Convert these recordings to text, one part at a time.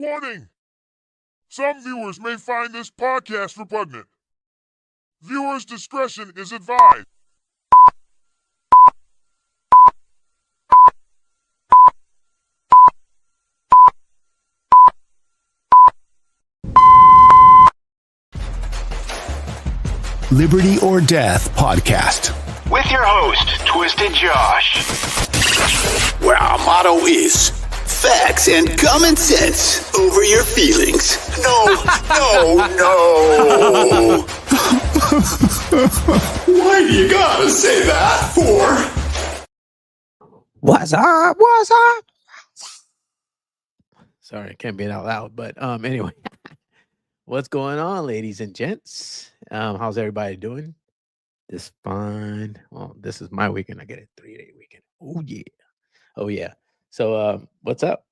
Warning! Some viewers may find this podcast repugnant. Viewers' discretion is advised. Liberty or Death podcast. With your host, Twisted Josh. Where our motto is facts and common sense over your feelings. No. Why do you gotta say that for? What's up? What's up? Sorry, I can't be out loud, but anyway. What's going on, ladies and gents? How's everybody doing? This fine. Well, this is my weekend. I get a 3-day weekend. Oh yeah. So what's up?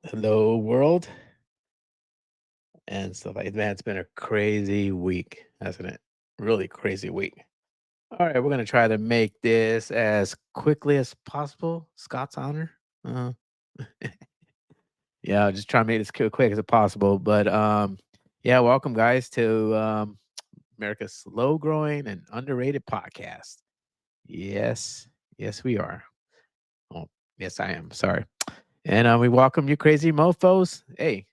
Hello world. And stuff like that. It's been a crazy week, hasn't it? Really crazy week. All right, we're gonna try to make this as quickly as possible. Scott's honor. Yeah, just try to make this quick as possible. But yeah, welcome guys to America's slow growing and underrated podcast. Yes, we are. Oh, yes, I am. Sorry. And we welcome you crazy mofos. Hey,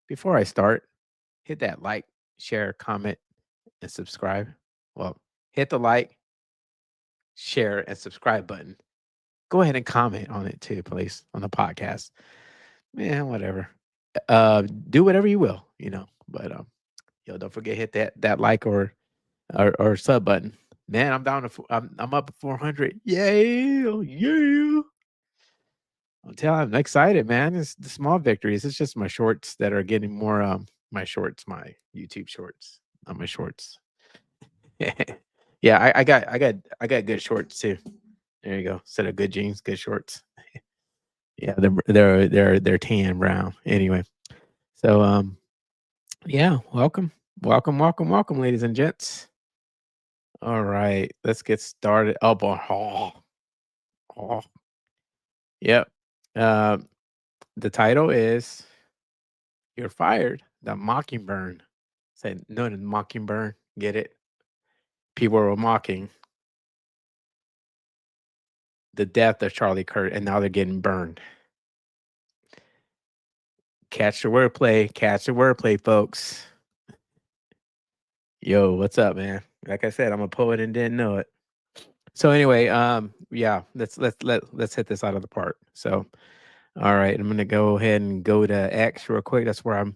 before I start, hit that like, share, comment, and subscribe. Well, hit the like, share, and subscribe button. Go ahead and comment on it too, please, on the podcast. Man, whatever. Do whatever you will, but don't forget hit that like or sub button. Man, I'm down to I'm up to 400. Yay! I'm excited, man. It's the small victories. It's just my shorts that are getting more my YouTube shorts, not my shorts. Yeah, I got good shorts too. There you go. Instead of good jeans, good shorts. Yeah, they're tan brown. Anyway. So yeah, welcome, ladies and gents. All right, let's get started. Oh boy. Yep. The title is You're Fired, the MockingBurn. Say no to MockingBurn. Get it? People were mocking the death of Charlie Kirk, and now they're getting burned. Catch the wordplay, folks. Yo, what's up, man? Like I said, I'm a poet and didn't know it. So anyway, yeah, let's hit this out of the park. So, all right, I'm gonna go ahead and go to X real quick. That's where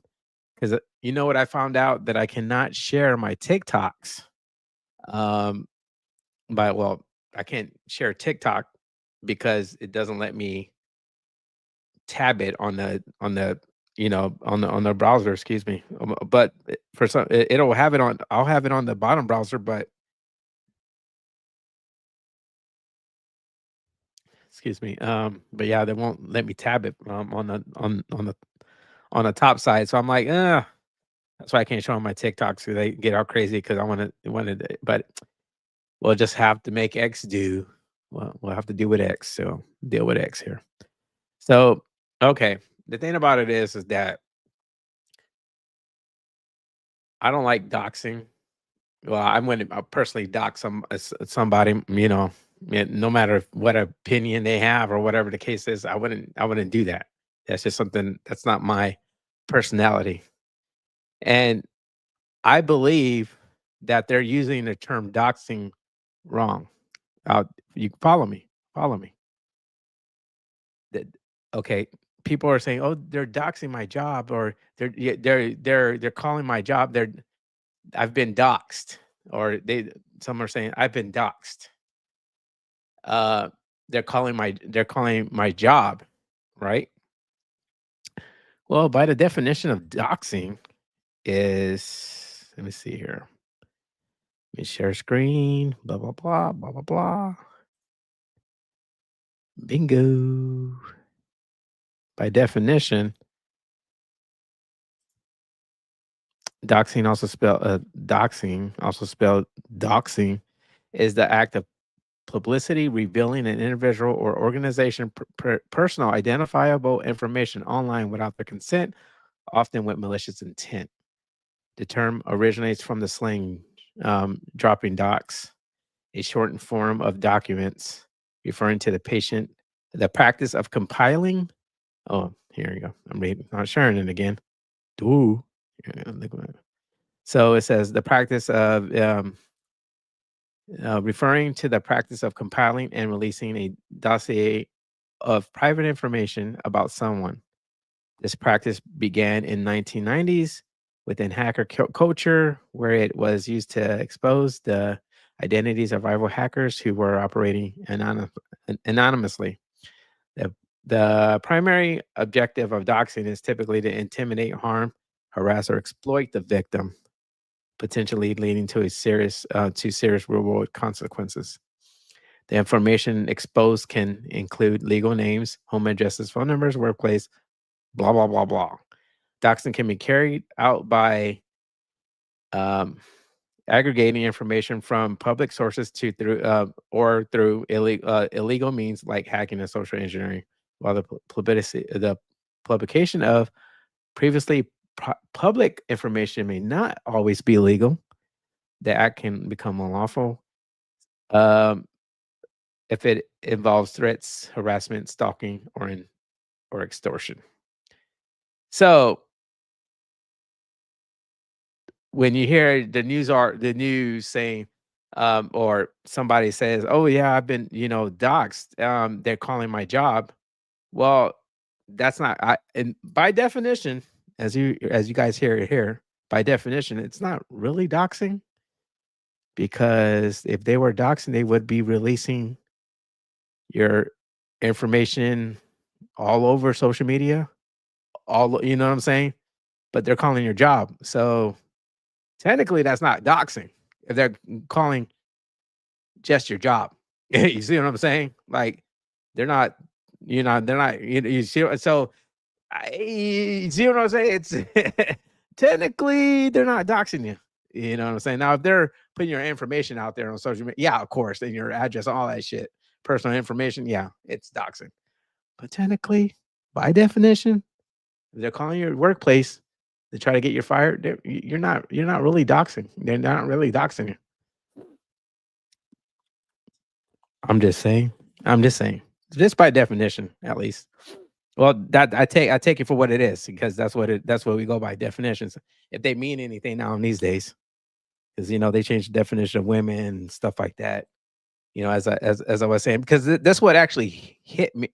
because you know what I found out, that I cannot share my TikToks. I can't share TikTok because it doesn't let me tab it on the browser, excuse me. But for some, I'll have it on the bottom browser, but excuse me. But yeah, they won't let me tab it on the top side. So I'm like, that's why I can't show them my TikToks, so they get all crazy because I wanted, but we'll just have to make X do. Well, we'll have to do with X. So deal with X here. So okay. The thing about it is that I don't like doxing. Well, I'm going to personally dox somebody, no matter what opinion they have or whatever the case is. I wouldn't do that. That's just something that's not my personality. And I believe that they're using the term doxing wrong. You follow me. Okay. People are saying, "Oh, they're doxing my job," or they're calling my job. I've been doxed, or some are saying I've been doxed. They're calling my job, right? Well, by the definition of doxing is, let me see here. Let me share screen. Blah blah blah blah blah blah. Bingo. By definition, doxing, also spelled doxing, is the act of publicity revealing an individual or organization personal identifiable information online without the consent often with malicious intent. The term originates from the slang dropping docs, a shortened form of documents referring to the practice of compiling. Oh, here you go. I'm reading, not sharing it again. Ooh. So it says the practice of referring to the practice of compiling and releasing a dossier of private information about someone. This practice began in 1990s within hacker culture, where it was used to expose the identities of rival hackers who were operating anonymously. The primary objective of doxing is typically to intimidate, harm, harass, or exploit the victim, potentially leading to serious real-world consequences. The information exposed can include legal names, home addresses, phone numbers, workplace, blah, blah, blah, blah. Doxing can be carried out by aggregating information from public sources through illegal means like hacking and social engineering, while the publication of previously public information may not always be legal. The act can become unlawful if it involves threats, harassment, stalking, or extortion. So when you hear the news saying, or somebody says, "Oh yeah, I've been, doxxed. They're calling my job." Well, that's not. And by definition, as you guys hear it here, by definition, it's not really doxing, because if they were doxing, they would be releasing your information all over social media, you know what I'm saying? But they're calling your job, so technically that's not doxing if they're calling just your job. You see what I'm saying? Like they're not, they're not. You see, so you see what I'm saying? It's technically they're not doxing you. You know what I'm saying? Now, if they're putting your information out there on social media, yeah, of course, and your address, all that shit, personal information, yeah, it's doxing. But technically, by definition, if they're calling your workplace to try to get you fired, you're not really doxing. They're not really doxing you. I'm just saying. Just by definition, at least. Well, that I take it for what it is, because that's what we go by, definitions. If they mean anything now in these days, because they changed the definition of women and stuff like that. As I was saying, because that's what actually hit me.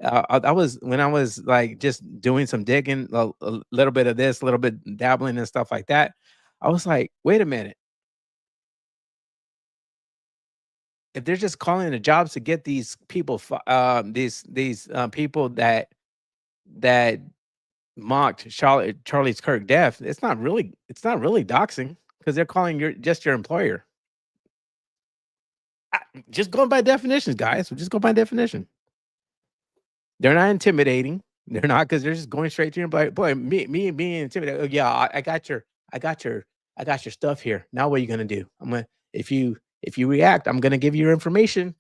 I was when I was like just doing some digging, a little bit of this, a little bit dabbling and stuff like that. I was like, wait a minute. If they're just calling the jobs to get these people, these people that mocked Charlie's Kirk death, it's not really doxing, because they're calling your employer. Just going by definitions, guys. Just go by definition. They're not intimidating. They're not, because they're just going straight to your boy. Me being intimidated. Oh, yeah, I got your stuff here. Now what are you gonna do? If you react, I'm gonna give you your information,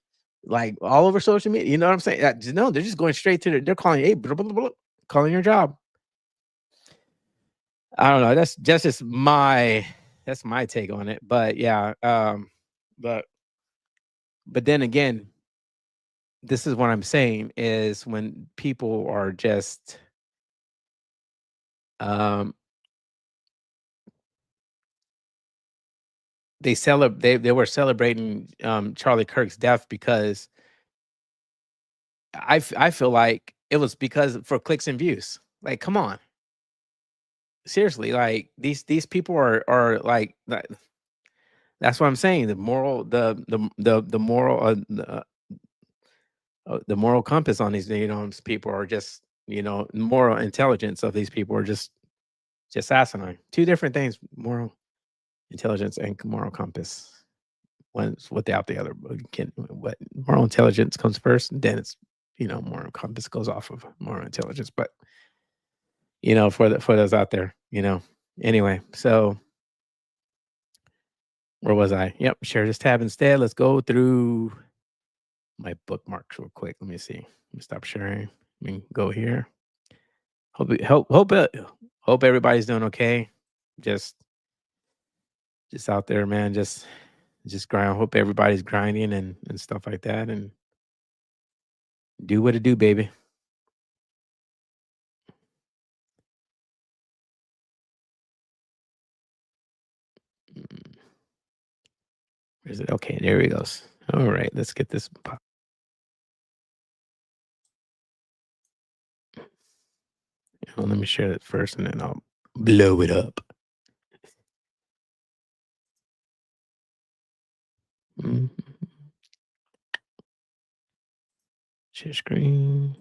like all over social media. You know what I'm saying? No, they're just going straight to they're calling, hey, blah, blah, blah, blah, calling your job. I don't know. That's just my take on it. But yeah, but then again, this is what I'm saying is when people are just they were celebrating Charlie Kirk's death, because I feel like it was because for clicks and views. Like, come on. Seriously, like these people are like that's what I'm saying. The moral the moral compass on these people are just moral intelligence of these people are just asinine. Two different things: moral intelligence and moral compass. One's without the other. What moral intelligence comes first, and then it's moral compass goes off of moral intelligence. But for those out there, anyway. So where was I? Yep, share this tab instead. Let's go through my bookmarks real quick. Let me see. Let me stop sharing. Let me go here. Hope Hope everybody's doing okay. Just out there, man. Just grind. Hope everybody's grinding and stuff like that, and do what it do, baby. Where is it? Okay, there he goes. All right, let's get this. Well, let me share it first, and then I'll blow it up. Mhm. Share screen.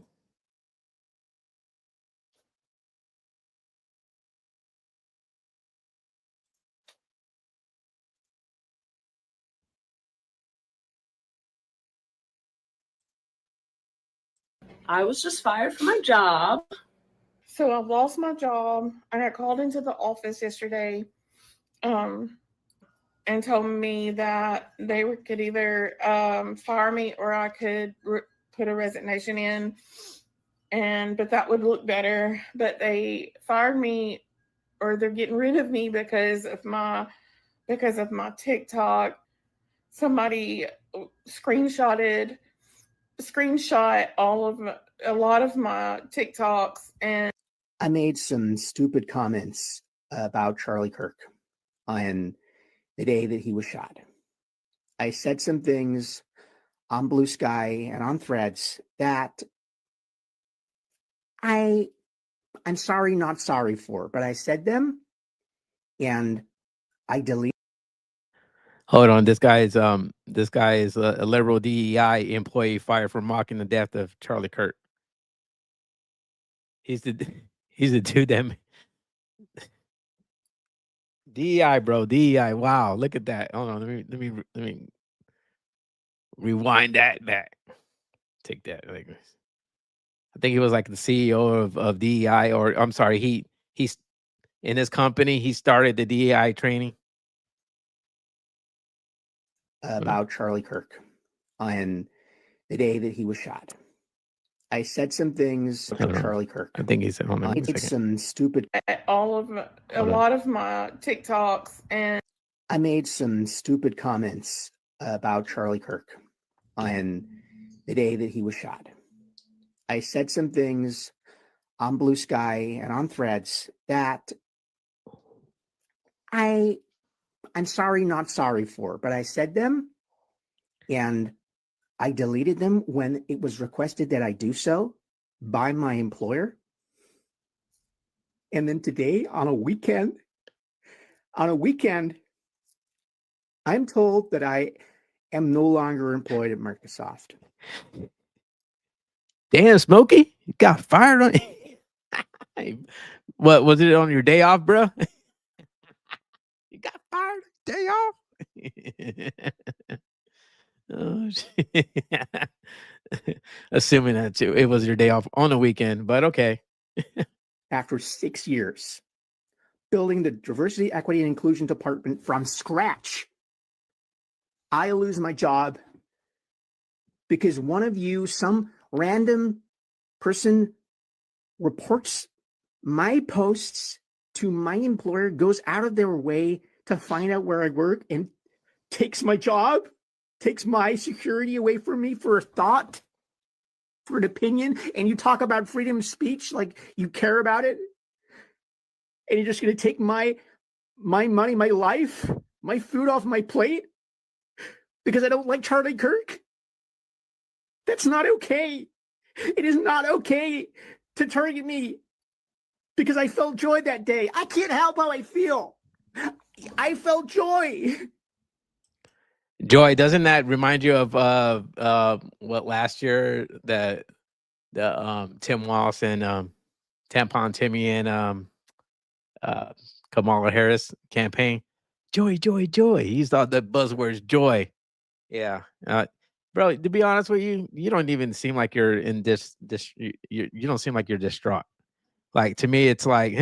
I was just fired from my job. So I lost my job. I got called into the office yesterday and told me that they could either fire me or I could put a resignation in, but that would look better. But they fired me, or they're getting rid of me because of my TikTok. Somebody screenshot a lot of my TikToks, and I made some stupid comments about Charlie Kirk on the day that he was shot. I said some things on Blue Sky and on Threads that I'm sorry, not sorry for, but I said them and I deleted. Hold on, this guy is a liberal DEI employee fired for mocking the death of Charlie Kirk. He's the dude that DEI, bro. DEI. Wow, look at that. Hold on, let me rewind that back. Take that. Like, I think he was like the CEO of DEI, or I'm sorry, he's in his company. He started the DEI training About Charlie Kirk on the day that he was shot. I said some things about Charlie Kirk. I think he said, hold on, I did some stupid. a lot of my TikToks, and I made some stupid comments about Charlie Kirk on the day that he was shot. I said some things on Blue Sky and on Threads that I'm sorry, not sorry for, but I said them and I deleted them when it was requested that I do so by my employer. And then today on a weekend, I'm told that I am no longer employed at Microsoft. Damn, Smokey, you got fired on. What was it on your day off, bro? You got fired day off. Oh, shit. Assuming that too, it was your day off on the weekend, but okay. After 6 years building the diversity, equity, and inclusion department from scratch, I lose my job because one of you, some random person, reports my posts to my employer, goes out of their way to find out where I work, and takes my job, takes my security away from me for a thought, for an opinion. And you talk about freedom of speech like you care about it, and you're just going to take my money, my life, my food off my plate because I don't like Charlie Kirk? That's not okay. It is not okay to target me because I felt joy that day. I can't help how I feel. I felt joy. Joy, doesn't that remind you of what last year, the Tim Walsh and Tampon Timmy and Kamala Harris campaign? Joy, joy, joy. He used all the buzzwords joy. Yeah. Bro, to be honest with you, you don't even seem like you're in you don't seem like you're distraught. Like, to me, it's like,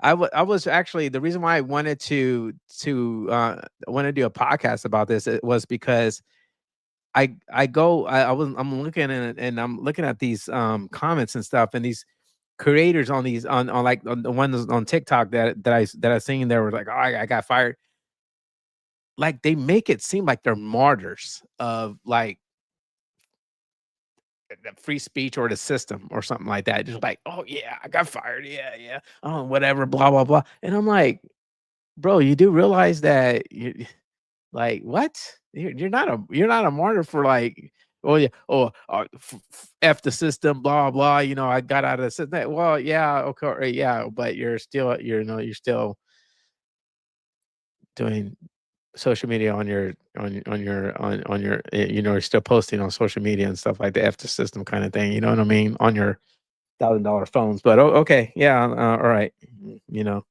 I was actually, the reason why I wanted to do a podcast about this, it was because I'm looking at and I'm looking at these comments and stuff, and these creators on these on like on the ones on TikTok that I seen there were like, oh, I got fired. Like they make it seem like they're martyrs of like the free speech or the system or something like that. Just like, oh yeah, I got fired. Yeah, yeah. Oh, whatever, blah, blah, blah. And I'm like, bro, you do realize that you like what? You're not a martyr for like, oh yeah, oh f the system, blah blah. You know, I got out of the system. Well, yeah, okay, yeah, but you're still doing social media on your you're still posting on social media and stuff like the F the system kind of thing. You know what I mean? On your $1,000 phones. But okay, yeah, all right, you know,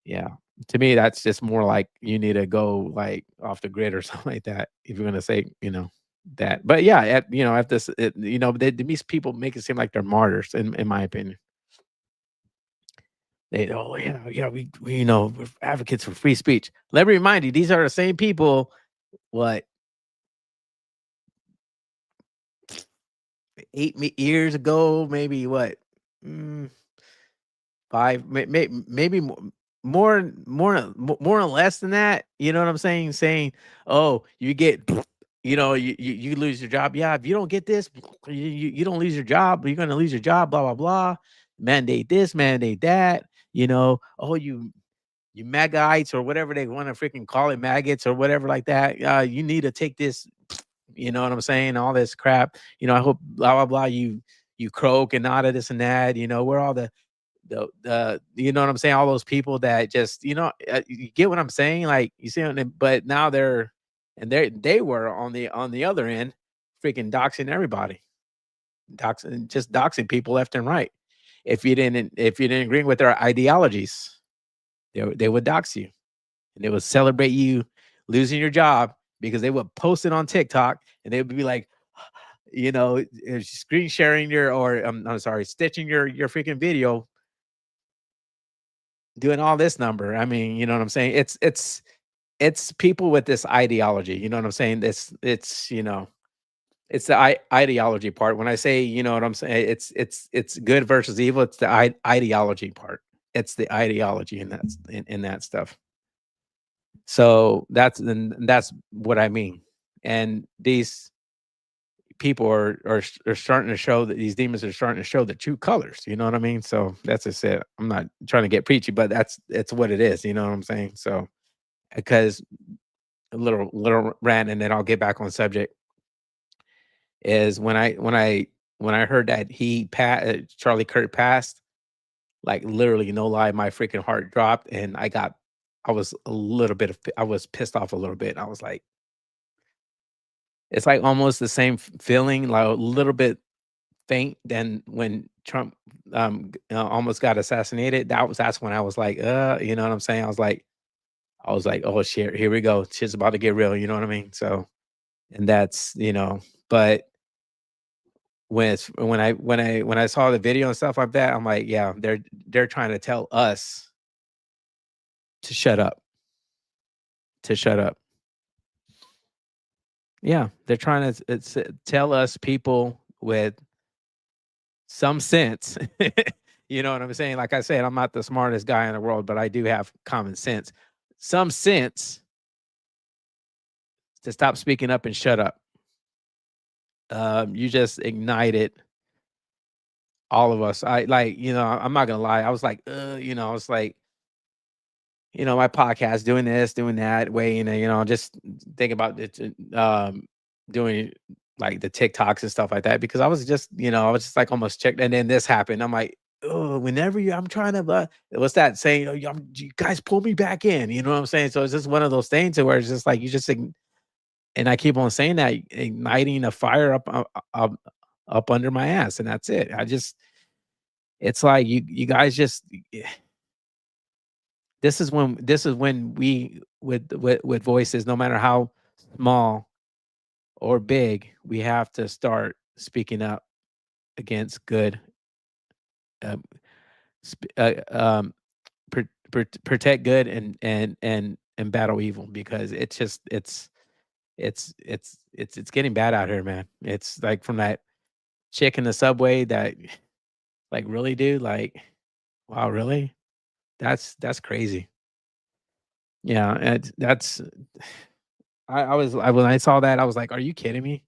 yeah. To me, that's just more like you need to go like off the grid or something like that. If you're gonna say, you know, that. But yeah, at this, these people make it seem like they're martyrs, in my opinion. They, oh yeah, yeah, we we're advocates for free speech. Let me remind you, these are the same people. What 8 years ago, maybe what, mm, five, maybe more or less than that. You know what I'm saying? Saying, oh, you get, you lose your job. Yeah, if you don't get this, you don't lose your job. You're gonna lose your job. Blah blah blah. Mandate this, mandate that. Oh, you maggots or whatever they want to freaking call it, maggots or whatever like that. You need to take this. You know what I'm saying? All this crap. I hope blah blah blah. You croak and all of this and that. We're all the you know what I'm saying? All those people that just you get what I'm saying? Like you see, but now they were on the other end, freaking doxing everybody, doxing people left and right. If you didn't agree with their ideologies, they would dox you, and they would celebrate you losing your job because they would post it on TikTok and they would be like, screen sharing I'm sorry, stitching your freaking video, doing all this number. I mean, you know what I'm saying? It's people with this ideology. You know what I'm saying? It's the ideology part. When I say, you know what I'm saying, it's good versus evil. It's the ideology part. It's the ideology in that stuff. So that's what I mean. And these people are starting to show that these demons are starting to show the true colors. You know what I mean? So that's just it. I'm not trying to get preachy, but it's what it is. You know what I'm saying? So because a little rant, and then I'll get back on subject. Is when I heard that Charlie Kirk passed, like literally no lie, my freaking heart dropped, and I was I was pissed off a little bit. I was like, it's like almost the same feeling, like a little bit faint than when Trump almost got assassinated. That's when I was like, you know what I'm saying? I was like, oh shit, here we go. Shit's about to get real. You know what I mean? So, and that's, but when I saw the video and stuff like that, I'm like, yeah, they're trying to tell us to shut up, to shut up. Yeah, they're trying to tell us people with some sense. You know what I'm saying? Like I said, I'm not the smartest guy in the world, but I do have common sense. Some sense to stop speaking up and shut up. You just ignited all of us. I'm not gonna lie. I was like, it's like, my podcast, doing this, doing that, weighing, just think about it, doing like the TikToks and stuff like that, because I was just, I was just like almost checked, and then this happened. I'm like, oh, I'm trying to, what's that saying? Oh, you guys pull me back in. You know what I'm saying? So it's just one of those things where it's just like and I keep on saying that, igniting a fire up under my ass, and that's it. It's like you guys just. This is when we with voices, no matter how small or big, we have to start speaking up against good, um, protect good, and battle evil, because it's getting bad out here, man. It's like from that chick in the subway that Like, really, dude? Like, wow, really? That's crazy. Yeah, and that's when I saw that, I was like, "Are you kidding me?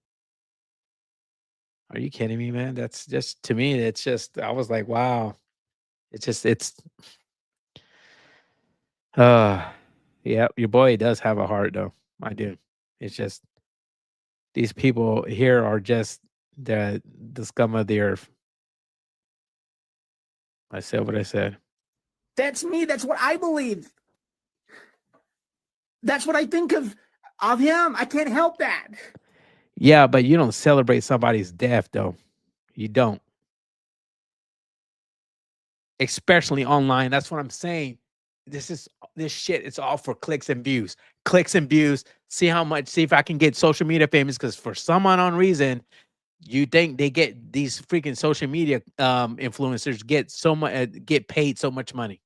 Are you kidding me, man?" That's just to me, it's just I was like, "Wow." It's uh yeah, your boy does have a heart though. I do. It's just these people here are just the scum of the earth. I said what I said. That's me. That's what I believe. That's what I think of him. I can't help that. Yeah, but you don't celebrate somebody's death though. You don't. Especially online. That's what I'm saying. This shit, it's all for clicks and views. Clicks and views. See if I can get social media famous because for some unknown reason, you think they get these freaking social media influencers get paid so much money.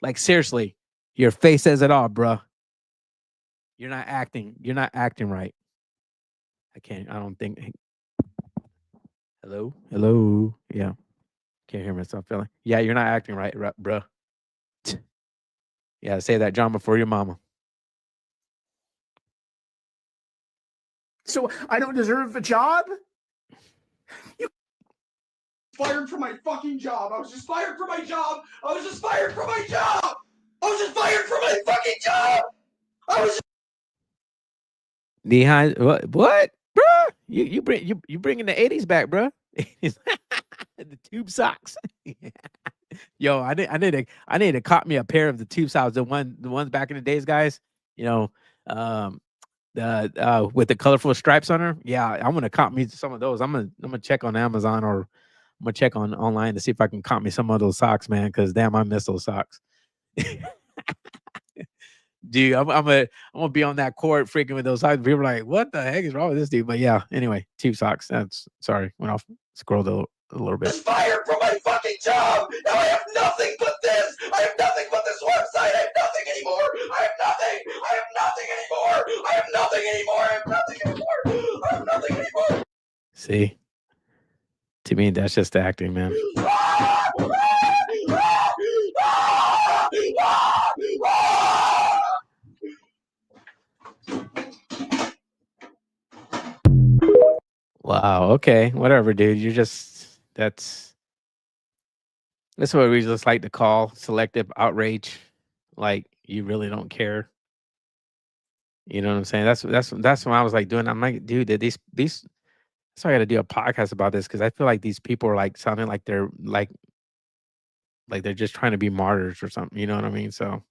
Like seriously, your face says it all, bruh. You're not acting. You're not acting right. I don't think. Hello? Hello? Yeah. Can't hear myself feeling. Yeah, you're not acting right, bruh. Yeah, say that, John, before your mama. So I don't deserve a job? You fired from my fucking job. I was just fired from my job. I was just fired from my job. I was just fired from my fucking job. I was Behind what? Bruh? You bringing the 80s back, bruh. The tube socks. Yo, I need to cop me a pair of the tube socks, the ones back in the days, guys. You know, the with the colorful stripes on her. Yeah, I'm gonna cop me some of those. I'm gonna check on Amazon or I'm gonna check on online to see if I can cop me some of those socks, man. Because damn, I miss those socks. Dude, I'm gonna be on that court freaking with those socks. People are like, what the heck is wrong with this dude? But yeah, anyway, tube socks. That's sorry, went off scrolled a little bit. just fired from my fucking job. Now I have nothing but this. I have nothing but this website. I have nothing anymore. I have nothing. I have nothing anymore. I have nothing anymore. I have nothing anymore. I have nothing anymore. See, to me, that's just acting, man. Wow. Okay. Whatever, dude. That's what we just like to call selective outrage. Like you really don't care. You know what I'm saying? That's what I was like doing. I'm like, dude, did these that's why I got to do a podcast about this because I feel like these people are like sounding like they're like they're just trying to be martyrs or something. You know what I mean? So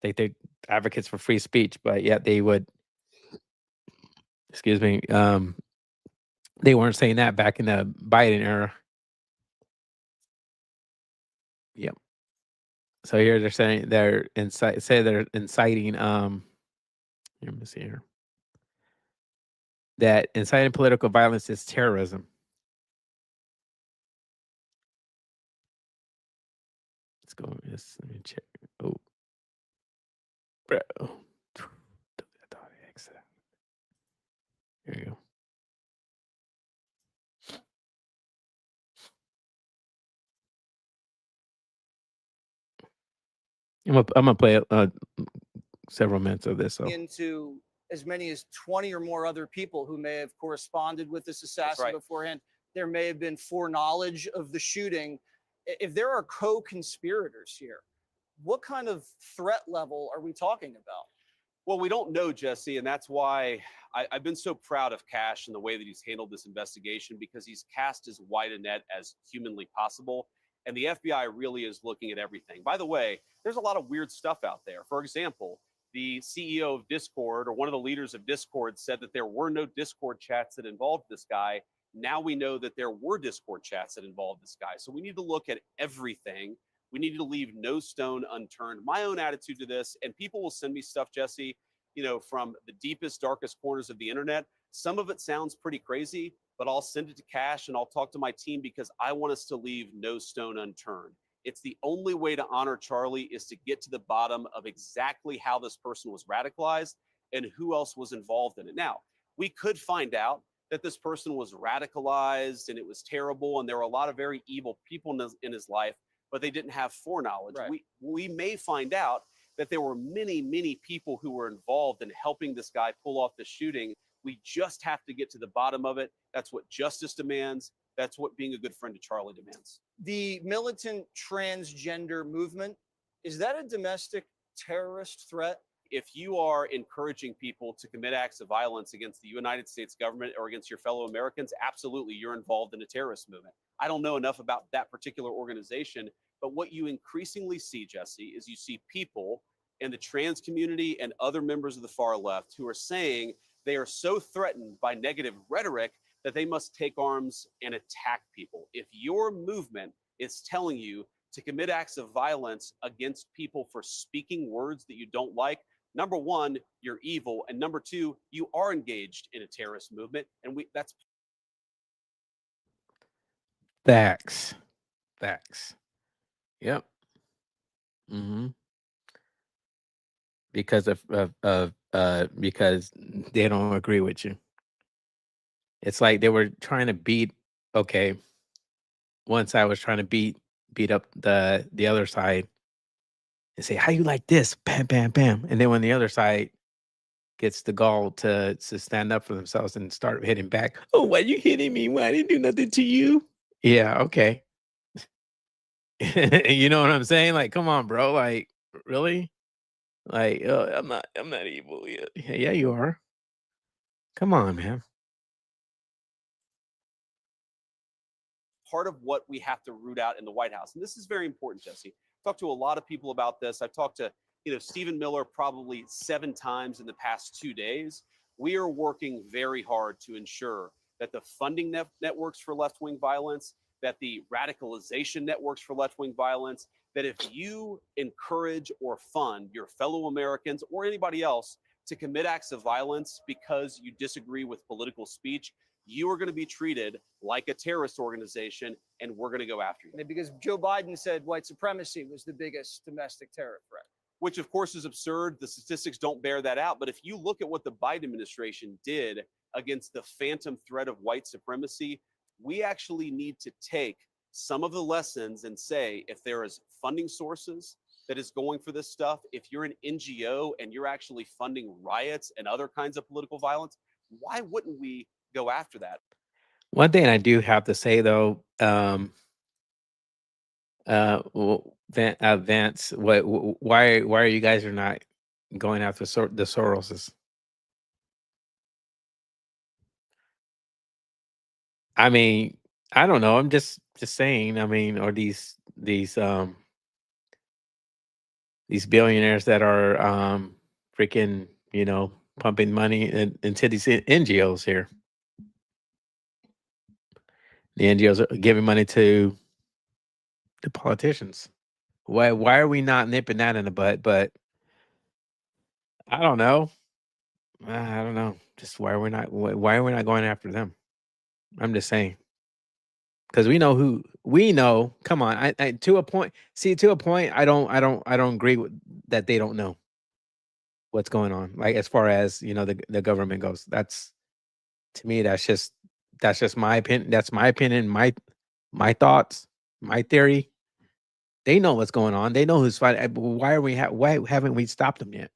they advocates for free speech, but yet they would, excuse me, they weren't saying that back in the Biden era. Yep. So here they're saying they're inciting. Let me see here. That inciting political violence is terrorism. Let's go. Let me check. Oh, bro. There you go. I'm gonna play several minutes of this. So. Into as many as 20 or more other people who may have corresponded with this assassin beforehand. There may have been foreknowledge of the shooting. If there are co-conspirators here, what kind of threat level are we talking about? Well, we don't know, Jesse, and that's why I've been so proud of Cash and the way that he's handled this investigation, because he's cast as wide a net as humanly possible. And the FBI really is looking at everything. By the way, there's a lot of weird stuff out there. For example, the CEO of Discord, or one of the leaders of Discord, said that there were no Discord chats that involved this guy. Now we know that there were Discord chats that involved this guy. So we need to look at everything. We need to leave no stone unturned. My own attitude to this, and people will send me stuff, Jesse, you know, from the deepest, darkest corners of the internet. Some of it sounds pretty crazy, but I'll send it to Cash and I'll talk to my team because I want us to leave no stone unturned. It's the only way to honor Charlie is to get to the bottom of exactly how this person was radicalized and who else was involved in it. Now, we could find out that this person was radicalized and it was terrible and there were a lot of very evil people in his life, but they didn't have foreknowledge. Right. We may find out that there were many people who were involved in helping this guy pull off the shooting. We just have to get to the bottom of it. That's what justice demands. That's what being a good friend to Charlie demands. The militant transgender movement, is that a domestic terrorist threat? If you are encouraging people to commit acts of violence against the United States government or against your fellow Americans, absolutely, you're involved in a terrorist movement. I don't know enough about that particular organization, but what you increasingly see, Jesse, is you see people in the trans community and other members of the far left who are saying they are so threatened by negative rhetoric that they must take arms and attack people. If your movement is telling you to commit acts of violence against people for speaking words that you don't like, number one, you're evil, and number two, you are engaged in a terrorist movement, and that's Facts. Yep. Because because they don't agree with you. It's like they were trying to beat. Okay, one side was trying to beat up the other side and say, "How you like this?" Bam, bam, bam. And then when the other side gets the gall to stand up for themselves and start hitting back, "Oh, why you hitting me? Why I didn't do nothing to you?" Yeah, okay. You know what I'm saying? Like, come on, bro. Like, really? Like, I'm not evil. Yeah, you are. Come on, man. part of what we have to root out in the White House. And this is very important, Jesse. I've talked to a lot of people about this. I've talked to, Stephen Miller probably 7 times in the past 2 days. We are working very hard to ensure that the funding networks for left-wing violence, that the radicalization networks for left-wing violence, that if you encourage or fund your fellow Americans or anybody else to commit acts of violence because you disagree with political speech, you are going to be treated like a terrorist organization, and we're going to go after you. Because Joe Biden said white supremacy was the biggest domestic terror threat. Which, of course, is absurd. The statistics don't bear that out. But if you look at what the Biden administration did against the phantom threat of white supremacy, we actually need to take some of the lessons and say, if there is funding sources that is going for this stuff, if you're an NGO and you're actually funding riots and other kinds of political violence, why wouldn't we go after that? One thing I do have to say though, Vance, why are you guys are not going after the Soroses? I mean, I don't know. I'm just saying. I mean, or these billionaires that are freaking pumping money into these NGOs here. The NGOs are giving money to the politicians. Why are we not nipping that in the butt? But I don't know. I don't know. Just why are we not going after them? I'm just saying. Because we know who we know. Come on, I to a point. See, to a point, I don't agree with that. They don't know what's going on. Like as far as the government goes. That's to me. That's just my opinion. That's my opinion. My thoughts. My theory. They know what's going on. They know who's fighting. Why haven't we stopped them yet?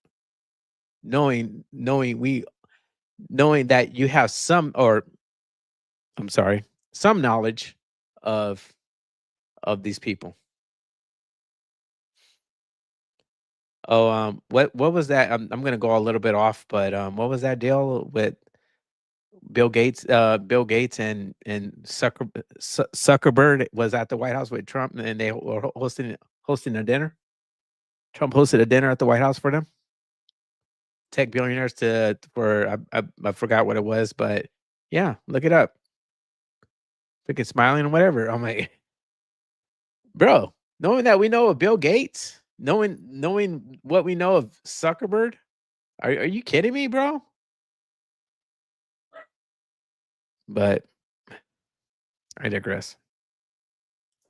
Knowing that you have some knowledge of these people. Oh, what was that? I'm going to go a little bit off, but what was that deal with Bill Gates? Bill Gates and Zuckerberg was at the White House with Trump, and they were hosting a dinner. Trump hosted a dinner at the White House for them. Tech billionaires I forgot what it was, but yeah, look it up. Freaking smiling or whatever. I'm like, bro, knowing that we know of Bill Gates, knowing what we know of Zuckerberg, are you kidding me, bro? But I digress.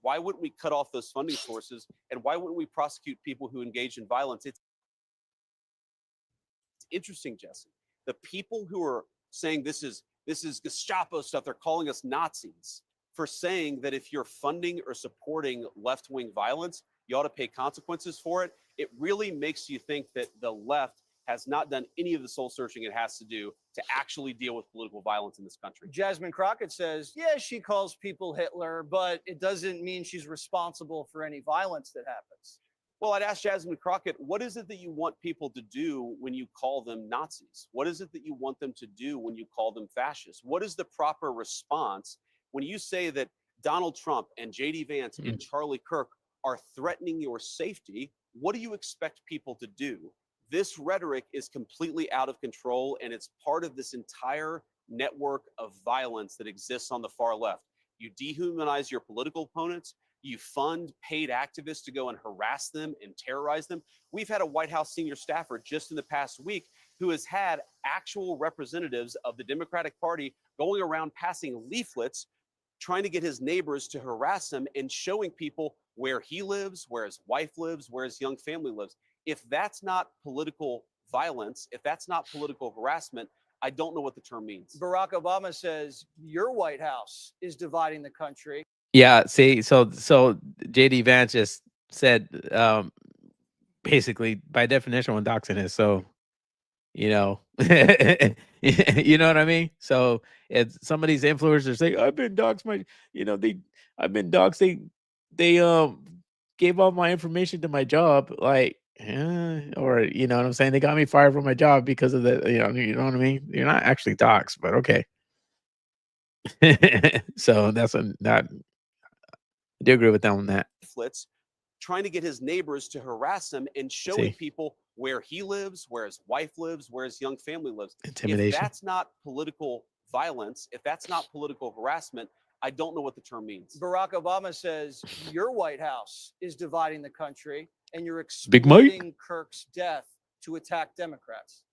Why wouldn't we cut off those funding sources, and why wouldn't we prosecute people who engage in violence? It's interesting, Jesse. The people who are saying this is This is Gestapo stuff. They're calling us Nazis for saying that if you're funding or supporting left-wing violence, you ought to pay consequences for it. It really makes you think that the left has not done any of the soul searching it has to do to actually deal with political violence in this country. Jasmine Crockett says, yeah, she calls people Hitler, but it doesn't mean she's responsible for any violence that happens. Well, I'd ask Jasmine Crockett, what is it that you want people to do when you call them Nazis? What is it that you want them to do when you call them fascists? What is the proper response when you say that Donald Trump and J.D. Vance and Charlie Kirk are threatening your safety? What do you expect people to do? This rhetoric is completely out of control, and it's part of this entire network of violence that exists on the far left. You dehumanize your political opponents. You fund paid activists to go and harass them and terrorize them. We've had a White House senior staffer just in the past week who has had actual representatives of the Democratic Party going around passing leaflets trying to get his neighbors to harass him and showing people where he lives, where his wife lives, where his young family lives. If that's not political violence, if that's not political harassment, I don't know what the term means. Barack Obama says your White House is dividing the country. Yeah, see, so JD Vance just said basically by definition what doxing is. So, you know, you know what I mean? So if some of these influencers say, I've been doxed, I've been doxed, they gave all my information to my job, like, or you know what I'm saying? They got me fired from my job because of the, you know what I mean? You're not actually doxed, but okay. So that's not. I do agree with them on that. Leaflets trying to get his neighbors to harass him and showing people where he lives, where his wife lives, where his young family lives. Intimidation. If that's not political violence, if that's not political harassment, I don't know what the term means. Barack Obama says your White House is dividing the country and you're Big Mike? exploiting Kirk's death to attack Democrats.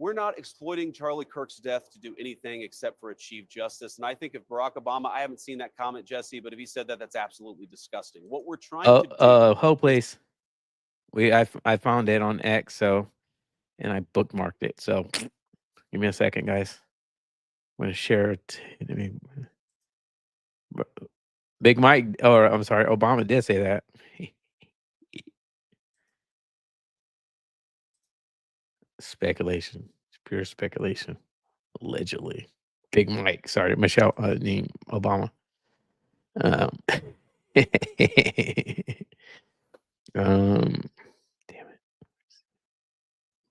We're not exploiting Charlie Kirk's death to do anything except for achieve justice. And I think if Barack Obama, I haven't seen that comment, Jesse, but if he said that, that's absolutely disgusting. What we're trying to do. Hold please. I found it on X, so, and I bookmarked it. So give me a second, guys. I'm gonna share it. Big Mike, or I'm sorry, Obama did say that. Speculation. It's pure speculation. Allegedly. Big Mike. Sorry, Michelle. Name Obama. Damn it.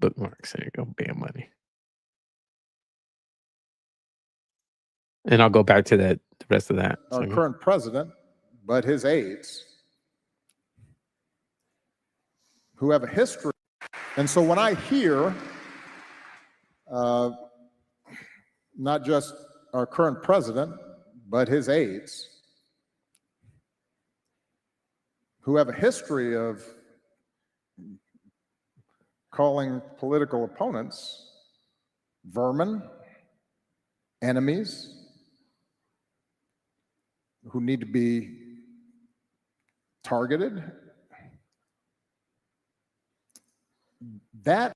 Bookmarks. There you go. Bam money. And I'll go back to the rest of that. Our current president, but his aides, who have a history. And so when I hear not just our current president, but his aides, who have a history of calling political opponents vermin, enemies, who need to be targeted, that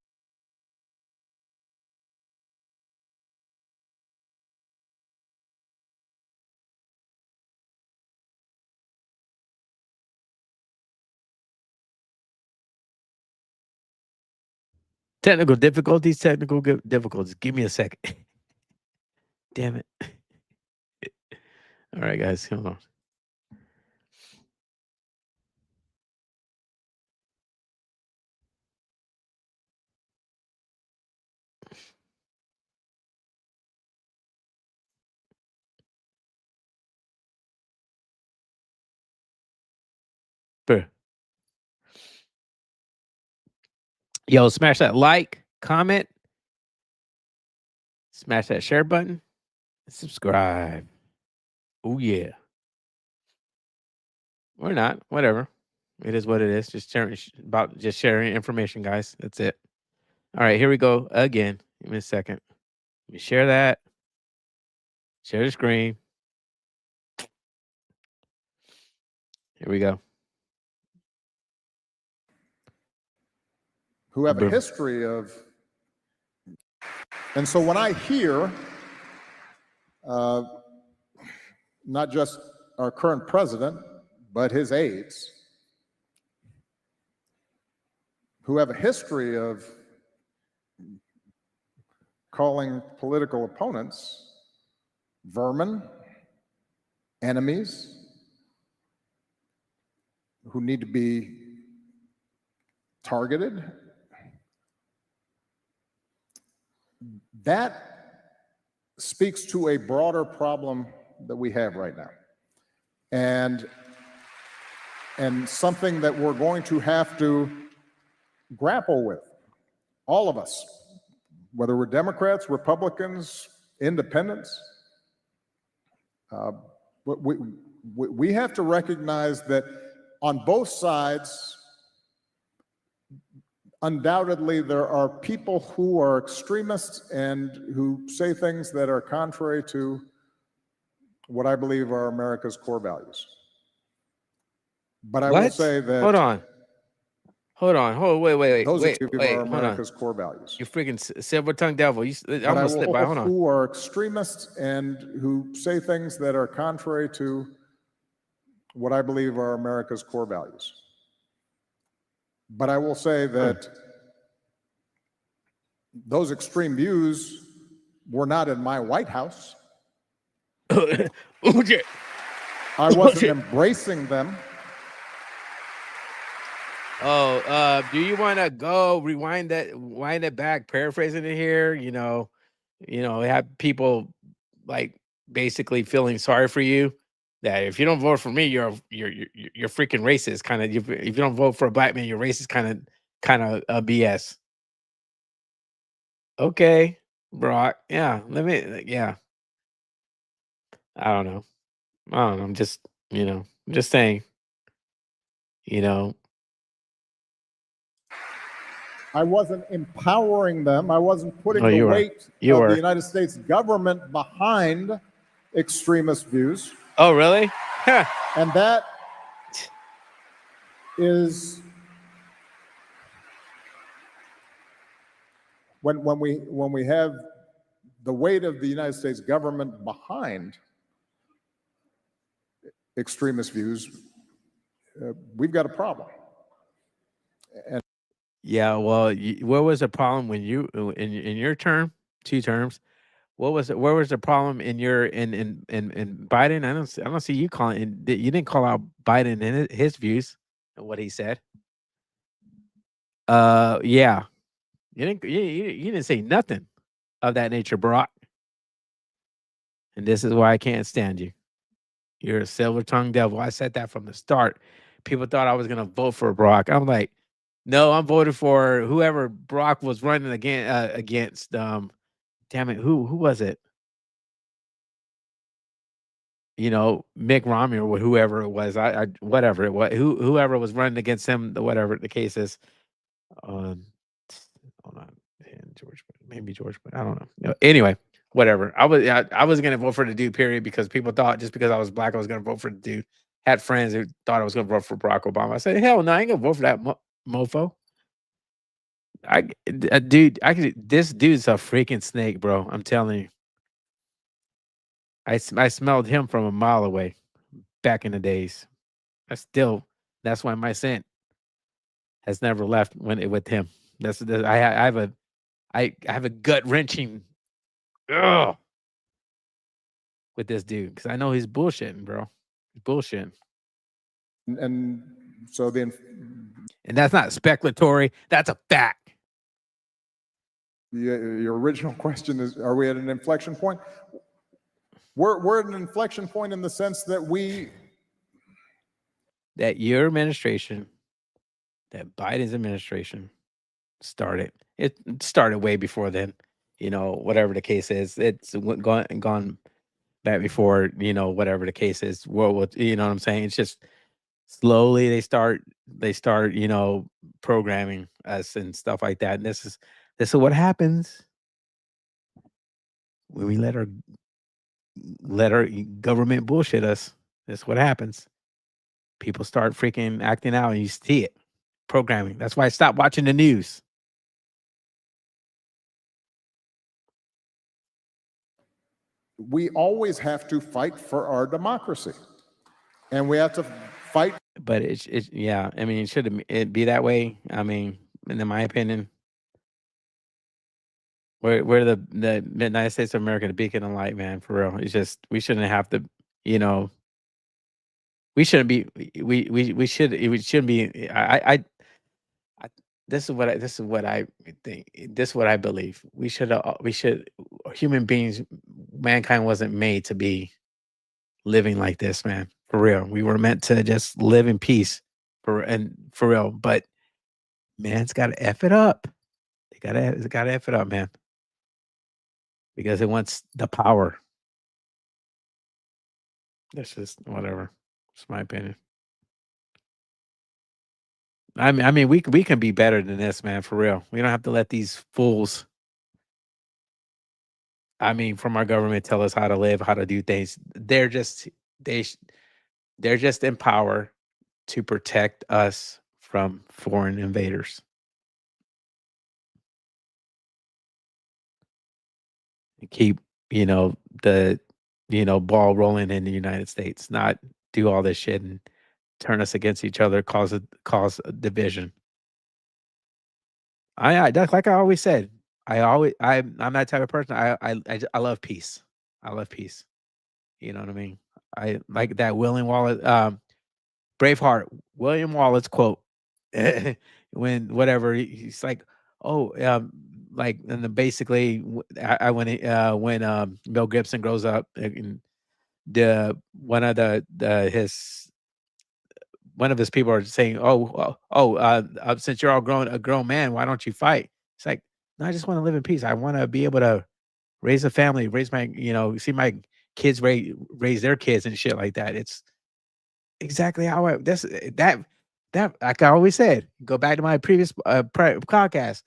technical difficulties. Give me a second. Damn it. All right, guys. Hold on. Yo, smash that like, comment, smash that share button, subscribe. Oh yeah. Or not, whatever. It is what it is. Just sharing information, guys. That's it. All right, here we go again. Give me a second. Let me share that. Share the screen. Here we go. who have a history of, and so when I hear uh, not just our current president, but his aides, who have a history of calling political opponents vermin, enemies, who need to be targeted. That speaks to a broader problem that we have right now. And something that we're going to have to grapple with, all of us, whether we're Democrats, Republicans, independents. We have to recognize that on both sides, undoubtedly, there are people who are extremists and who say things that are contrary to what I believe are America's core values. But I will say that. Hold on. Wait. Those Wait, are hold on. America's core values. You freaking silver-tongued devil. I'm gonna slip by. Hold on. Who are extremists and who say things that are contrary to what I believe are America's core values. But I will say that those extreme views were not in my White House. I wasn't embracing them. Do you want to go wind it back, paraphrasing it here? Have people like basically feeling sorry for you. That if you don't vote for me, you're freaking racist. Kind of, if you don't vote for a black man, you're racist. Kind of BS. Okay, Brock. Yeah, yeah. I don't know. I'm just, just saying. I wasn't empowering them. I wasn't putting the weight of the United States government behind extremist views. Oh, really? Huh. And that is when we have the weight of the United States government behind extremist views, we've got a problem. And yeah, well, what was the problem when you in your term, 2 terms? What was it? Where was the problem in your in Biden? I don't see you calling. You didn't call out Biden and his views and what he said. Yeah, you didn't say nothing of that nature, Brock. And this is why I can't stand you. You're a silver-tongued devil. I said that from the start. People thought I was gonna vote for Brock. I'm like, no, I'm voting for whoever Brock was running against. Damn it, who was it? Mick Romney or whoever it was. I whatever it was, whoever was running against him, whatever the case is. Hold on, maybe George, but I don't know. Anyway, whatever. I was gonna vote for the dude, period, because people thought just because I was black, I was gonna vote for the dude. Had friends who thought I was gonna vote for Barack Obama. I said, hell no, I ain't gonna vote for that mofo. This dude's a freaking snake, bro. I'm telling you. I smelled him from a mile away back in the days. That's why my scent has never left with him. I have a gut wrenching with this dude because I know he's bullshitting, bro. He's bullshitting. And so then, and that's not speculatory. That's a fact. Your original question is: are we at an inflection point? We're at an inflection point in the sense that your administration, that Biden's administration started. It started way before then. Whatever the case is, it's gone back before. Whatever the case is. World War. You know what I'm saying? It's just slowly they start. Programming us and stuff like that. And this is what happens when we let our government bullshit us. That's what happens. People start freaking acting out, and you see it. Programming. That's why I stopped watching the news. we always have to fight for our democracy, and we have to fight. But yeah. I mean, should it be that way? I mean, in my opinion, we're the United States of America, the beacon of light, man. For real, it's just we shouldn't have to, you know, we shouldn't be. We shouldn't be. I this is what I think. This is what I believe. We should human beings, mankind wasn't made to be living like this, man. For real. We were meant to just live in peace for real. But man's gotta F it up. They gotta F it up, man. Because it wants the power. That's just whatever. It's my opinion. I mean, we can be better than this, man. For real, we don't have to let these fools. I mean, from our government, tell us how to live, how to do things. They sh- they're just in power to protect us from foreign invaders. And keep the ball rolling in the United States, not do all this shit and turn us against each other, cause a division. That's like I always said. I'm that type of person. I love peace. I love peace. You know what I mean? I like that William Wallace, Braveheart, William Wallace quote. When whatever he's like, oh, like, and then basically, when Mel Gibson grows up, and the one of the his one of his people are saying, since you're all a grown man, why don't you fight? It's like, no, I just want to live in peace. I want to be able to raise a family, raise my, see my kids raise their kids and shit like that. It's exactly how that like I always said. Go back to my previous podcast.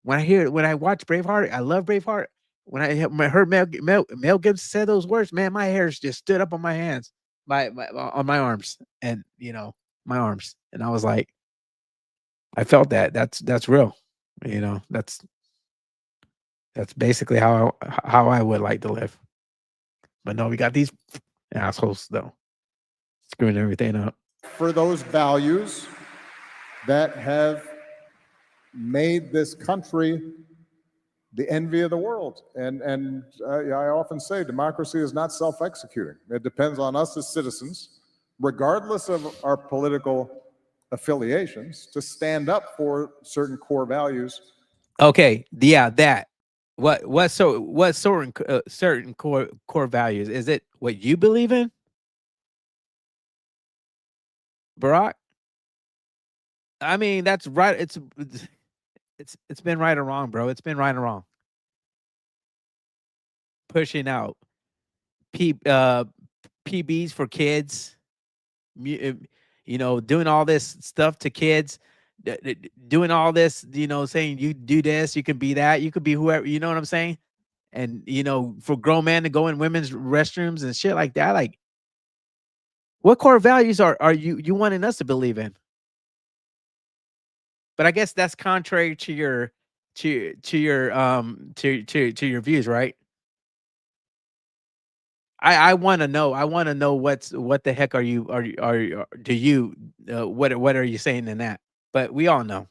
When I watch Braveheart, I love Braveheart. When I heard Mel Gibson say those words, man, my hairs just stood up on my hands, on my arms, and my arms, and I was like, I felt that. That's real. That's basically how I would like to live. But no, we got these assholes though, screwing everything up. For those values that have made this country the envy of the world. And I often say democracy is not self-executing. It depends on us as citizens, regardless of our political affiliations, to stand up for certain core values. Okay, yeah, that. What certain core values? Is it what you believe in, Barack? I mean, that's right. It's been right or wrong, bro. It's been right or wrong. Pushing out PBs for kids, doing all this stuff to kids, doing all this, saying you do this, you can be that, you could be whoever, you know what I'm saying? And for grown men to go in women's restrooms and shit like that, like, what core values are you wanting us to believe in? But I guess that's contrary to your to your views, right? I want to know. I want to know what the heck do you what are you saying in that? But we all know.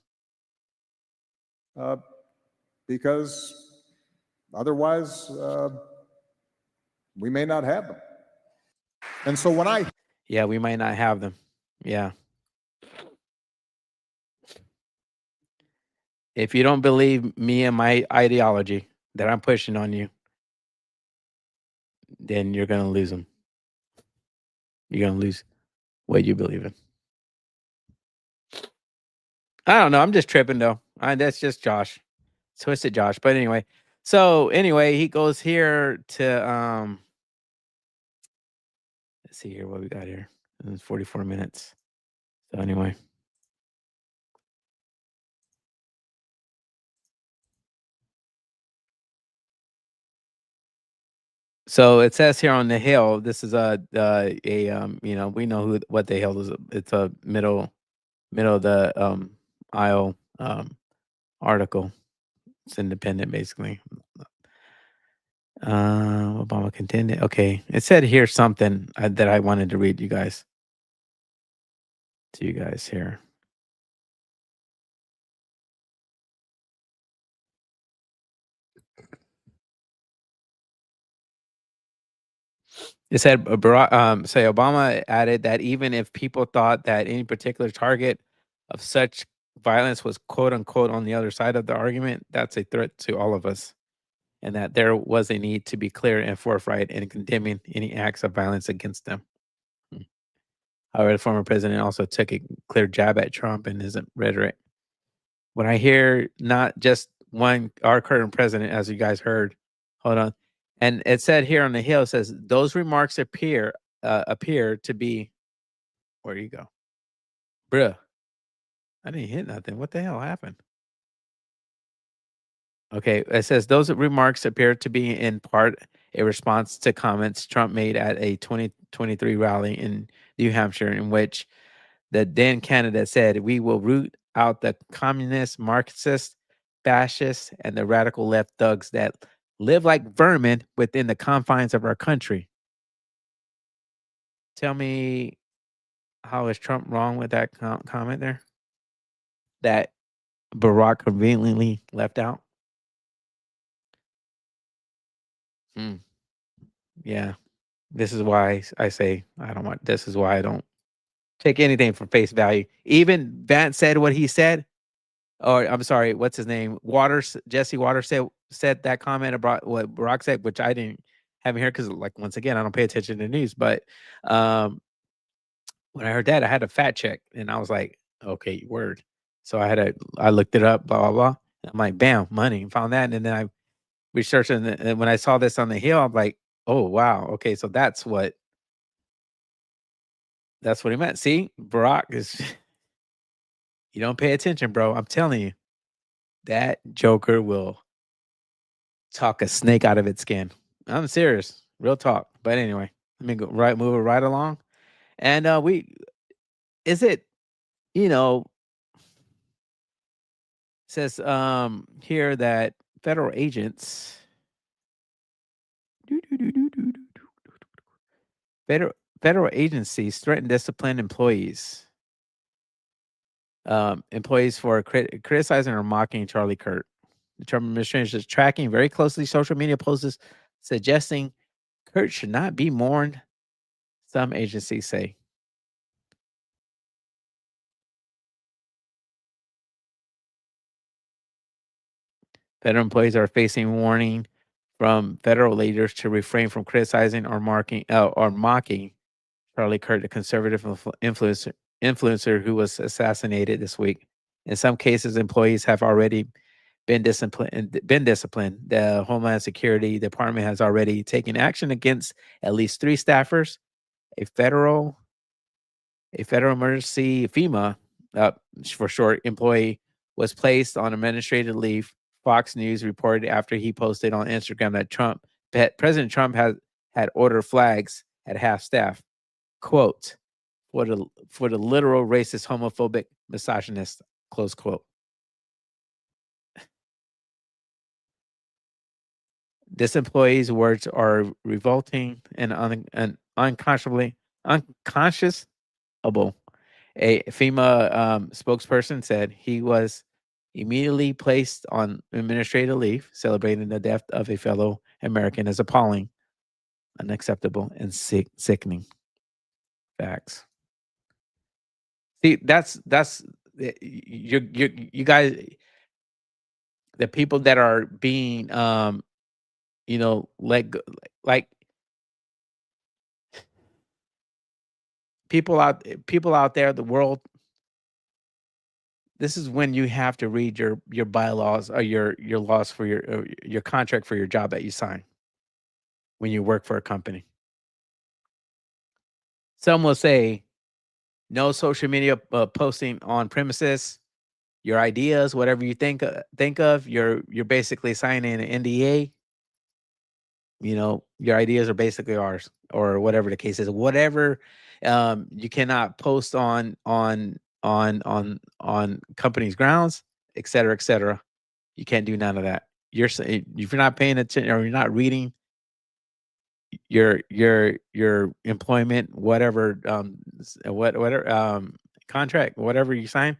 Because otherwise, we may not have them. And so yeah, we might not have them. Yeah. If you don't believe me and my ideology that I'm pushing on you, then you're gonna lose them. You're gonna lose what you believe in. I don't know. I'm just tripping though. That's just Josh, twisted Josh. But anyway, he goes here to let's see here what we got here. It's 44 minutes. So anyway. So it says here on the Hill, this is we know what the Hill is. It's a middle of the aisle article. It's independent basically. Obama contended. Okay, it said here something that I wanted to read to you guys here. It said Obama added that even if people thought that any particular target of such violence was quote unquote on the other side of the argument, that's a threat to all of us, and that there was a need to be clear and forthright in condemning any acts of violence against them. However, the former president also took a clear jab at Trump and his rhetoric. When I hear not just our current president, as you guys heard, hold on, and it said here on the Hill, it says those remarks appear to be. Where do you go, bruh? I didn't hit nothing. What the hell happened? Okay, it says those remarks appear to be in part a response to comments Trump made at a 2023 rally in New Hampshire, in which the then candidate said, "We will root out the communist, Marxist, fascists, and the radical left thugs that live like vermin within the confines of our country." Tell me, how is Trump wrong with that comment there? That Barack conveniently left out? Hmm. Yeah. This is why I say this is why I don't take anything from face value. Even Vance said what he said, or I'm sorry, what's his name? Jesse Waters said that comment about what Barack said, which I didn't have here because, like, once again, I don't pay attention to the news. But when I heard that, I had to fact check, and I was like, okay, word. So I looked it up, blah blah blah. I'm like, bam, money, found that, and then I researched it, and when I saw this on the Hill, I'm like, oh wow, okay, so that's what he meant. See, Barack is. You don't pay attention, bro. I'm telling you, that Joker will talk a snake out of its skin. I'm serious, real talk. But anyway, let me move it right along. And is it, you know, says here that federal agents, federal federal agencies threaten discipline employees. Employees for criticizing or mocking Charlie Kirk. The Trump administration is tracking very closely social media posts suggesting Kurt should not be mourned, some agencies say. Federal employees are facing warning from federal leaders to refrain from criticizing or mocking Charlie Kirk, the conservative influencer who was assassinated this week. In some cases, employees have already been disciplined. The Homeland Security Department has already taken action against at least 3 staffers. A federal emergency FEMA, for short, employee was placed on administrative leave. Fox News reported after he posted on Instagram that President Trump had ordered flags at half staff. Quote, for the literal racist, homophobic, misogynist, close quote. This employee's words are revolting and unconscionable. A FEMA spokesperson said he was immediately placed on administrative leave. Celebrating the death of a fellow American is appalling, unacceptable, and sickening. Facts. See, that's you guys, the people that are being like people out there, the world. This is when you have to read your bylaws or your laws for your contract for your job that you sign when you work for a company. Some will say no social media posting on premises. Your ideas, whatever you think of, you're basically signing an NDA. Your ideas are basically ours, or whatever the case is. Whatever, you cannot post on company's grounds, et cetera, et cetera. You can't do none of that. If you're not paying attention or you're not reading your employment, whatever whatever contract, whatever you sign,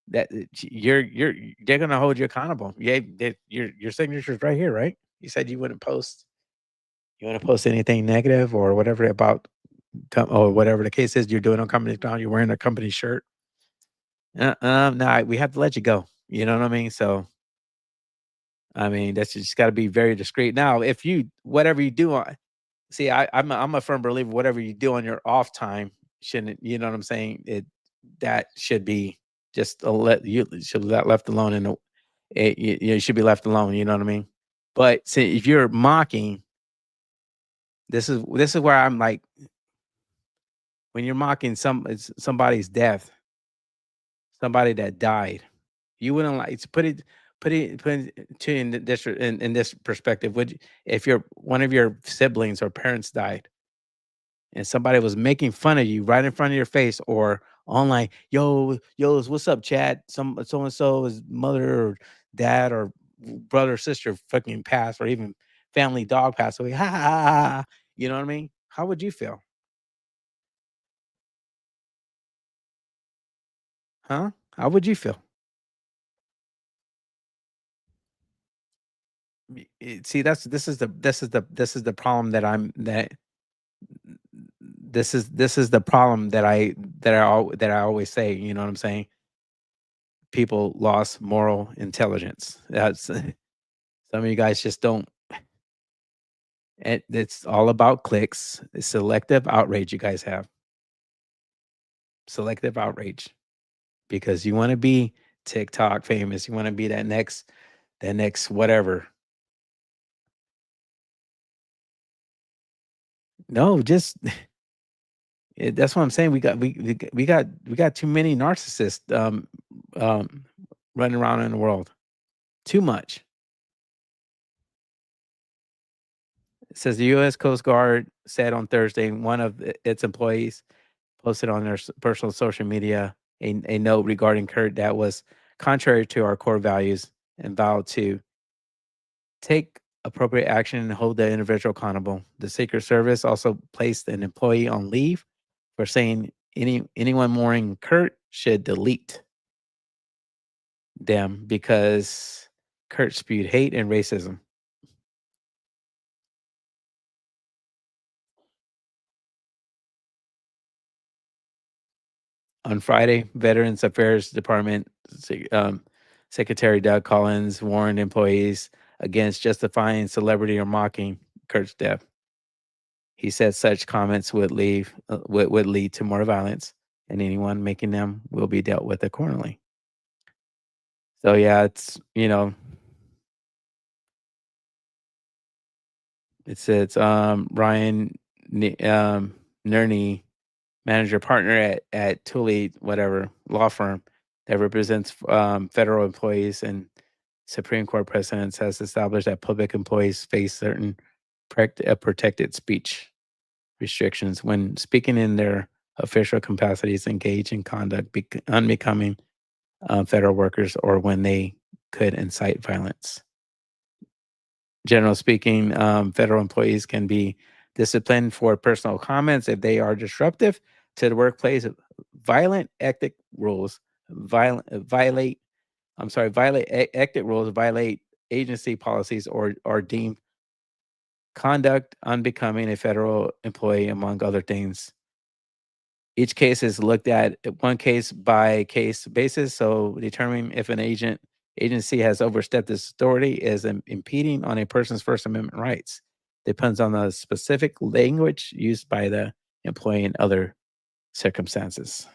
that they're gonna hold you accountable. Yeah, your signature's right here, right? You said you wouldn't post. You want to post anything negative or whatever about or whatever the case is. You're doing on company ground. You're wearing a company shirt. No, we have to let you go. You know what I mean? So, I mean, that's just got to be very discreet. Now, if you whatever you do on, see, I'm a firm believer. Whatever you do on your off time shouldn't. You know what I'm saying? That should be just you should left alone. You should be left alone. You know what I mean? But see, if you're mocking, this is where I'm like, when you're mocking somebody's death, somebody that died, you wouldn't like to put it to in this perspective. Would if your one of your siblings or parents died, and somebody was making fun of you right in front of your face or online, yo, what's up, Chad? So and so his mother or dad or brother or sister fucking passed, or even family dog passed away. Ha ha ha! Ha. You know what I mean? How would you feel? Huh? How would you feel? See, this is the problem that I'm that this is the problem that I always say. You know what I'm saying? People lost moral intelligence. That's some of you guys just don't. It's all about clicks. It's selective outrage. You guys have selective outrage because you want to be TikTok famous. You want to be that next whatever. No, just that's what I'm saying. We got too many narcissists running around in the world. Too much. It says the U.S. Coast Guard said on Thursday one of its employees posted on their personal social media a note regarding Kurt that was contrary to our core values and vowed to take appropriate action and hold the individual accountable. The Secret Service also placed an employee on leave for saying anyone mourning Kurt should delete them because Kurt spewed hate and racism. On Friday, Veterans Affairs Department Secretary Doug Collins warned employees against justifying celebrity or mocking Kurt's death. He said such comments would lead to more violence, and anyone making them will be dealt with accordingly. So yeah, it's Ryan Nerney, manager partner at Tully whatever law firm that represents federal employees and Supreme Court precedents has established that public employees face certain protected speech restrictions when speaking in their official capacities, engage in conduct unbecoming federal workers, or when they could incite violence. Generally speaking, federal employees can be disciplined for personal comments if they are disruptive to the workplace, violate ethic rules, violate ethic rules, violate agency policies, or deem conduct unbecoming a federal employee, among other things. Each case is looked at one case by case basis, so determining if an agency has overstepped its authority is impeding on a person's First Amendment rights. Depends on the specific language used by the employee in other circumstances.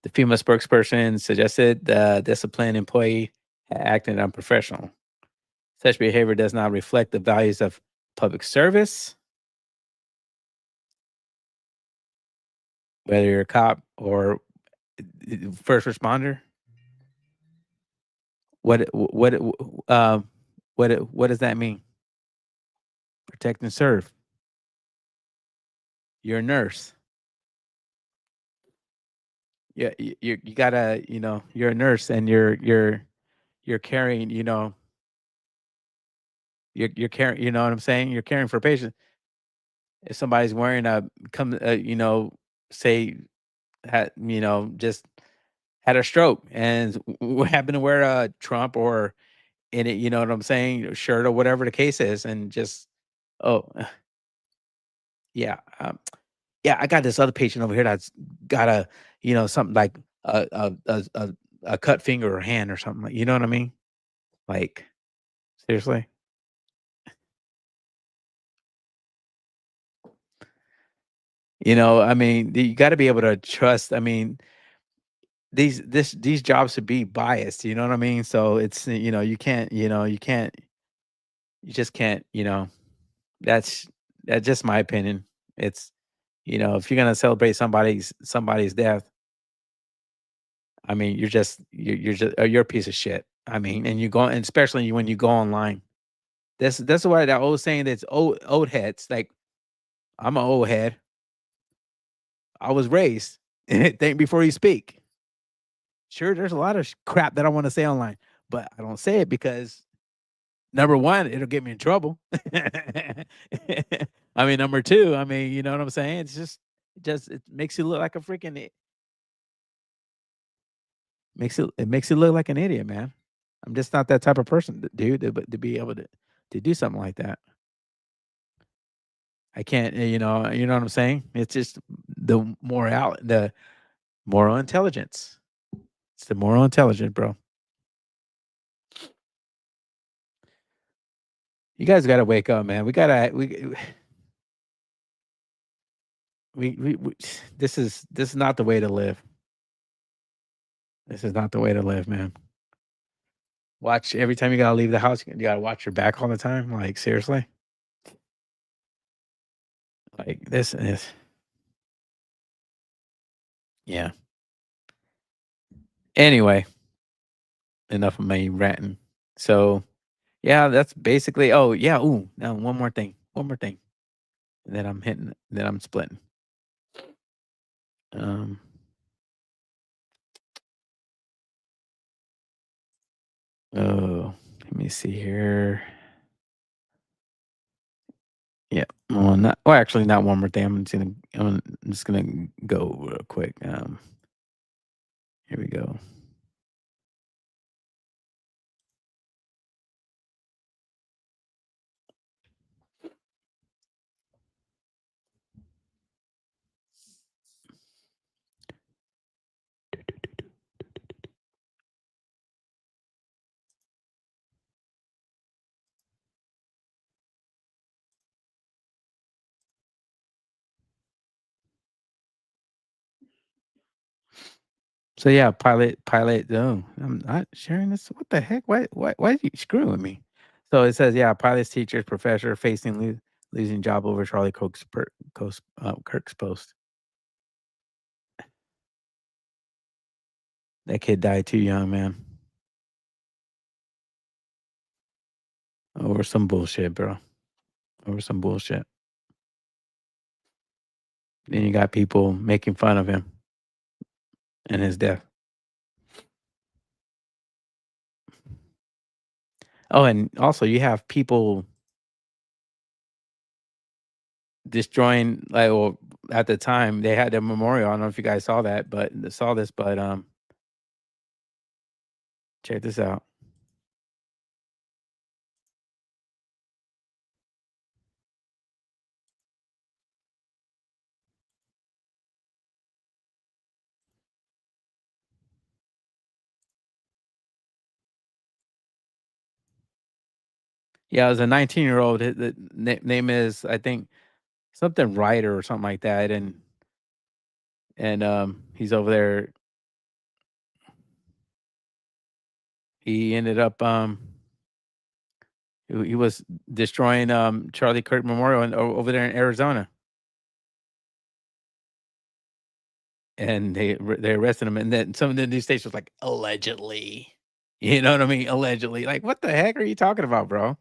The female spokesperson suggested the disciplined employee had acted unprofessional. Such behavior does not reflect the values of public service, whether you're a cop or first responder. What does that mean? Protect and serve. You're a nurse. Yeah, you gotta, you're a nurse and you're carrying, you're caring. You know what I'm saying? You're caring for a patient. If somebody's wearing say just had a stroke and happened to wear a Trump or in it, you know what I'm saying, shirt or whatever the case is, and just oh yeah, yeah, I got this other patient over here that's got something like a cut finger or hand or something, like, you know what I mean? Like, seriously? I mean, you got to be able to trust. I mean, these jobs should be biased. You know what I mean? So it's you just can't. That's that's just my opinion. It's if you're gonna celebrate somebody's death, I mean, you're a piece of shit. I mean, and and especially when you go online. That's why that old saying that's old heads. Like, I'm an old head. I was raised. Think before you speak. Sure, there's a lot of crap that I want to say online, but I don't say it because number one, it'll get me in trouble. I mean, number two, I mean, you know what I'm saying? It makes you look like a freaking makes you look like an idiot, man. I'm just not that type of person, dude, to be able to do something like that. I can't, you know what I'm saying? It's just the moral intelligence. It's the moral intelligence, bro. You guys got to wake up, man. We this is not the way to live. This is not the way to live, man. Watch every time you gotta leave the house, you gotta watch your back all the time. Like, seriously? Like, this is yeah. Anyway, enough of me ranting. So, yeah, that's basically oh, yeah, ooh, now one more thing. One more thing. And then I'm splitting. Um oh, let me see here. Yeah. Actually, not one more thing. I'm just gonna go real quick. Here we go. So yeah, pilot. Oh, I'm not sharing this. What the heck? Why are you screwing with me? So it says, yeah, pilots, teachers, professor facing losing job over Charlie Kirk's post. That kid died too young, man. Over some bullshit, bro. Over some bullshit. Then you got people making fun of him and his death. Oh, and also you have people destroying well, at the time they had a memorial. I don't know if you guys saw that, but check this out. Yeah, it was a 19-year-old. The name is, I think, something Ryder or something like that, and he's over there. He ended up he was destroying Charlie Kirk Memorial over there in Arizona, and they arrested him, and then some of the news stations was like allegedly. You know what I mean? Allegedly, like what the heck are you talking about, bro?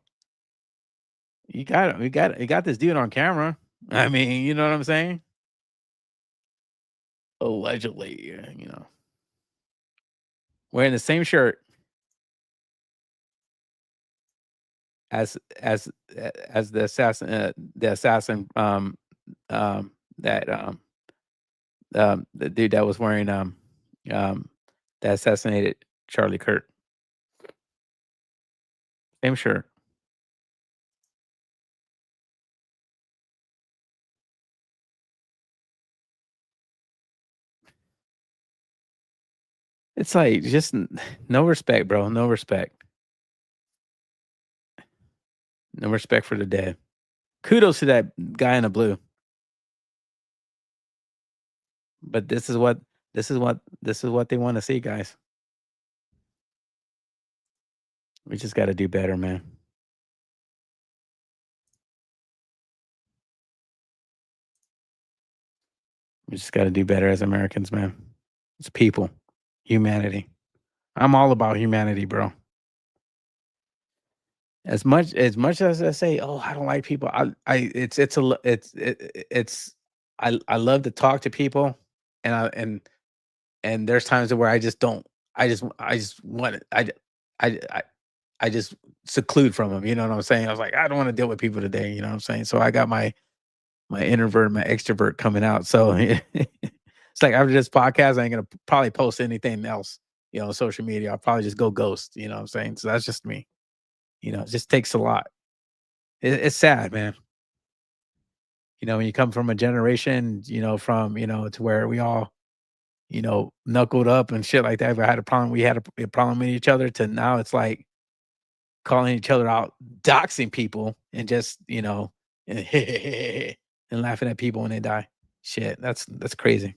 You got this dude on camera. I mean, you know what I'm saying? Allegedly, wearing the same shirt as the assassin that the dude that was wearing that assassinated Charlie Kirk. Same shirt. It's like just no respect, bro. No respect. No respect for the dead. Kudos to that guy in the blue. But this is what they want to see, guys. We just got to do better, man. We just got to do better as Americans, man. It's people, humanity. I'm all about humanity, bro. As much as I say, oh, I don't like people. I love to talk to people, and there's times where I just don't. I just want it. I just seclude from them. You know what I'm saying? I was like, I don't want to deal with people today. You know what I'm saying? So I got my introvert, my extrovert coming out. So it's like after this podcast, I ain't gonna probably post anything else. You know, social media. I'll probably just go ghost. You know what I'm saying? So that's just me. You know, it just takes a lot. It's sad, man. You know, when you come from a generation, to where we all, knuckled up and shit like that. We had a problem. We had a problem with each other. To now, it's like calling each other out, doxing people, and just and, and laughing at people when they die. Shit, that's crazy.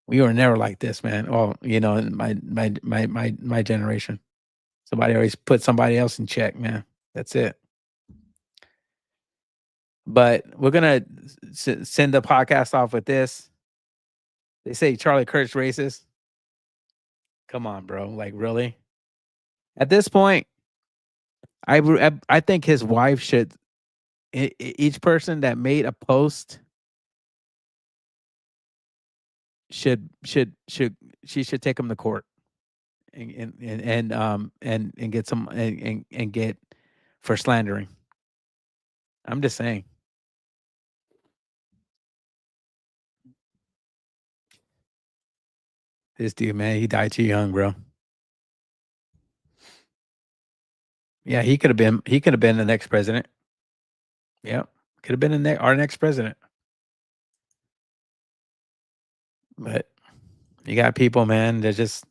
We were never like this, man. Oh, in my generation, somebody always put somebody else in check, man. That's it. But we're gonna send the podcast off with this. They say Charlie Kirk's racist. Come on, bro. Like, really? At this point, I think his wife should. Each person that made a post should take him to court and get some and get for slandering. I'm just saying. This dude, man, he died too young, bro. Yeah, he could have been the next president. Yeah, could have been our next president. But you got people, man, that just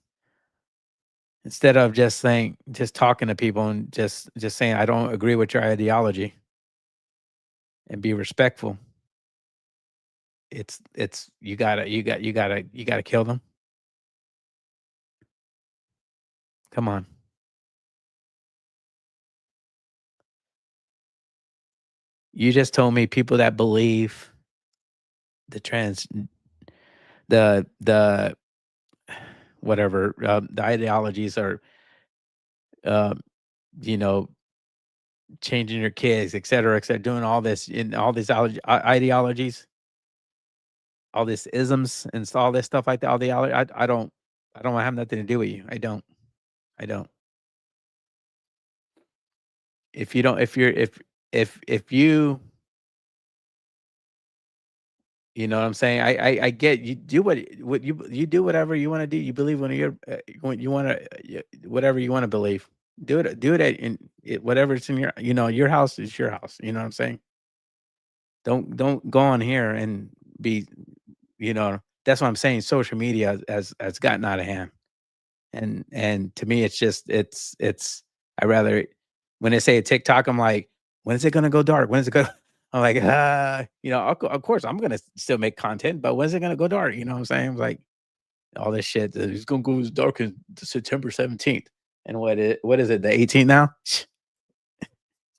instead of just talking to people and just saying I don't agree with your ideology and be respectful. It's you gotta kill them. Come on. You just told me people that believe the whatever the ideologies are, changing your kids, et cetera, doing all this in all these ideologies, all these isms and all this stuff like that. All the I don't have nothing to do with you. I don't. If you don't, if you, you know what I'm saying? I get you do what you do whatever you want to do. You believe when you want to whatever you want to believe. Do it in whatever it's in your house is your house. You know what I'm saying? Don't go on here and be, that's what I'm saying. Social media has gotten out of hand. And to me, it's just I rather when they say TikTok, I'm like, when is it gonna go dark? When is it gonna? I'm like, of course I'm gonna still make content, but when's it gonna go dark? You know what I'm saying? Like all this shit. It's gonna go as dark as September 17th. And what is it? The 18th now?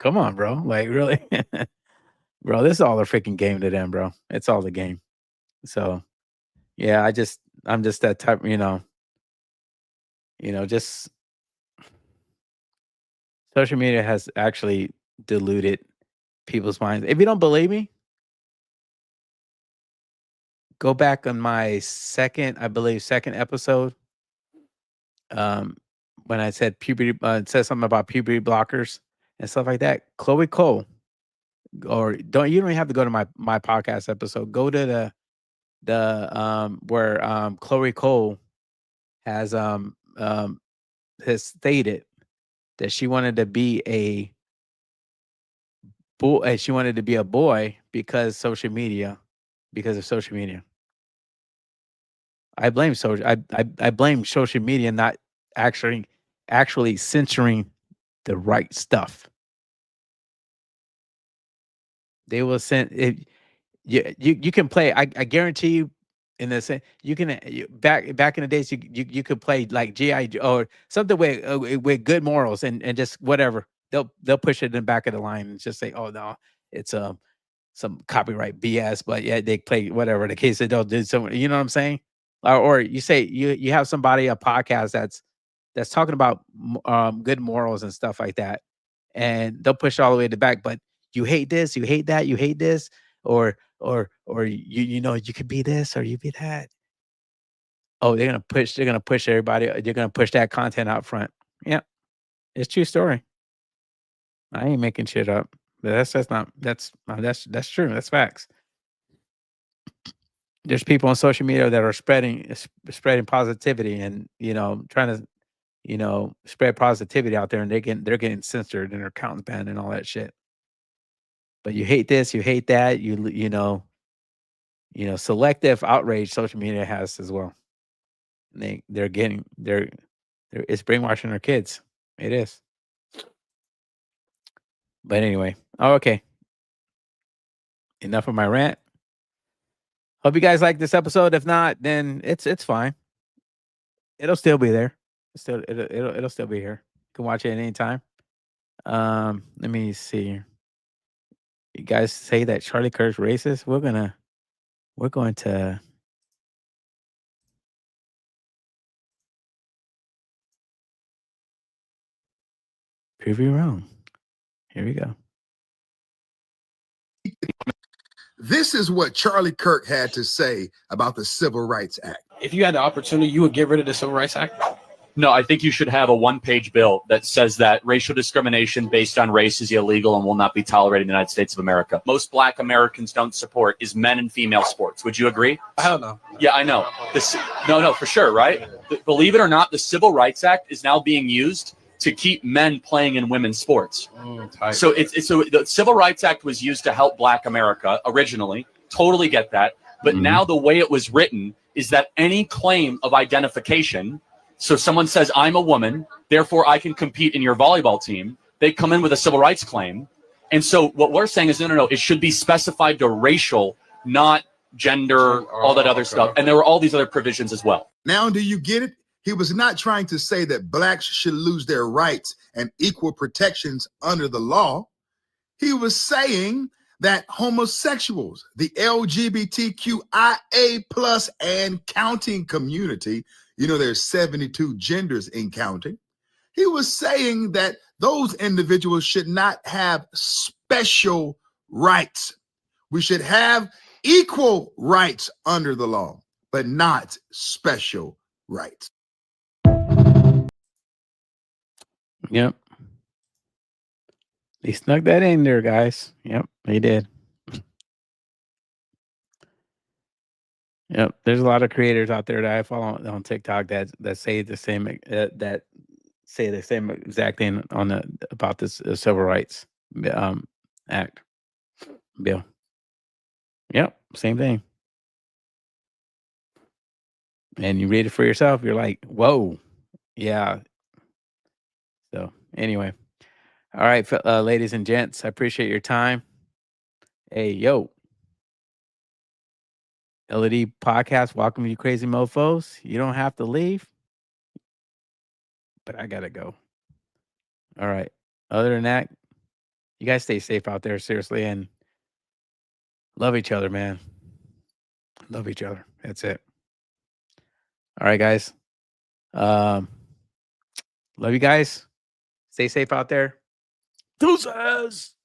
Come on, bro. Like really, bro. This is all a freaking game to them, bro. It's all the game. So yeah, I'm just that type. Just social media has actually diluted people's minds. If you don't believe me, go back on my second episode. When I said puberty, it says something about puberty blockers, and stuff like that. Chloe Cole, or you don't even have to go to my podcast episode. Go to the where Chloe Cole has stated that she wanted to be a boy. She wanted to be a boy because of social media. I blame I blame social media not actually censoring the right stuff. They will send it. You can play. I guarantee you. In the same, you can back in the days you could play like GI or something with good morals and just whatever. They'll push it in the back of the line and just say, oh no, it's some copyright BS. But yeah, they play whatever the case. They don't do some. You know what I'm saying? Or you say you have somebody a podcast that's talking about good morals and stuff like that, and they'll push all the way to the back. But you hate this, you hate that, you hate this, or you know you could be this or you be that. Oh, they're gonna push everybody. They're gonna push that content out front. Yeah, it's true story. I ain't making shit up. But that's true. That's facts. There's people on social media that are spreading positivity and trying to spread positivity out there, and they're getting censored and their accounts banned and all that shit. But you hate this, you hate that, selective outrage social media has as well. They're it's brainwashing our kids. It is. But anyway, okay. Enough of my rant. Hope you guys like this episode. If not, then it's fine. It'll still be there. It'll still be here. You can watch it at any time. Let me see. You guys say that Charlie Kirk's racist. We're going to prove you wrong. Here we go. This is what Charlie Kirk had to say about the Civil Rights Act. If you had the opportunity, you would get rid of the Civil Rights Act? No, I think you should have a one-page bill that says that racial discrimination based on race is illegal and will not be tolerated in the United States of America. Most Black Americans don't support is men and female sports. Would you agree? I don't know. Yeah, I know. No, for sure, right? Believe it or not, the Civil Rights Act is now being used to keep men playing in women's sports. So so the Civil Rights Act was used to help Black America originally. Totally get that. But now the way it was written is that any claim of identification, so someone says, I'm a woman, therefore I can compete in your volleyball team. They come in with a civil rights claim. And so what we're saying is, no, it should be specified to racial, not gender, all that other stuff. And there were all these other provisions as well. Now, do you get it? He was not trying to say that blacks should lose their rights and equal protections under the law. He was saying that homosexuals, the LGBTQIA plus and counting community, there's 72 genders in counting. He was saying that those individuals should not have special rights. We should have equal rights under the law, but not special rights. Yep. They snuck that in there, guys. Yep, they did. Yep, there's a lot of creators out there that I follow on TikTok that say the same exact thing about this Civil Rights Act bill. Yep, same thing. And you read it for yourself, you're like, whoa, yeah. So anyway, all right, ladies and gents, I appreciate your time. Hey, yo. LED podcast, welcome you crazy mofos. You don't have to leave, but I gotta go. All right. Other than that, you guys stay safe out there, seriously, and love each other, man. Love each other. That's it. All right, guys. Love you guys. Stay safe out there. Deuces.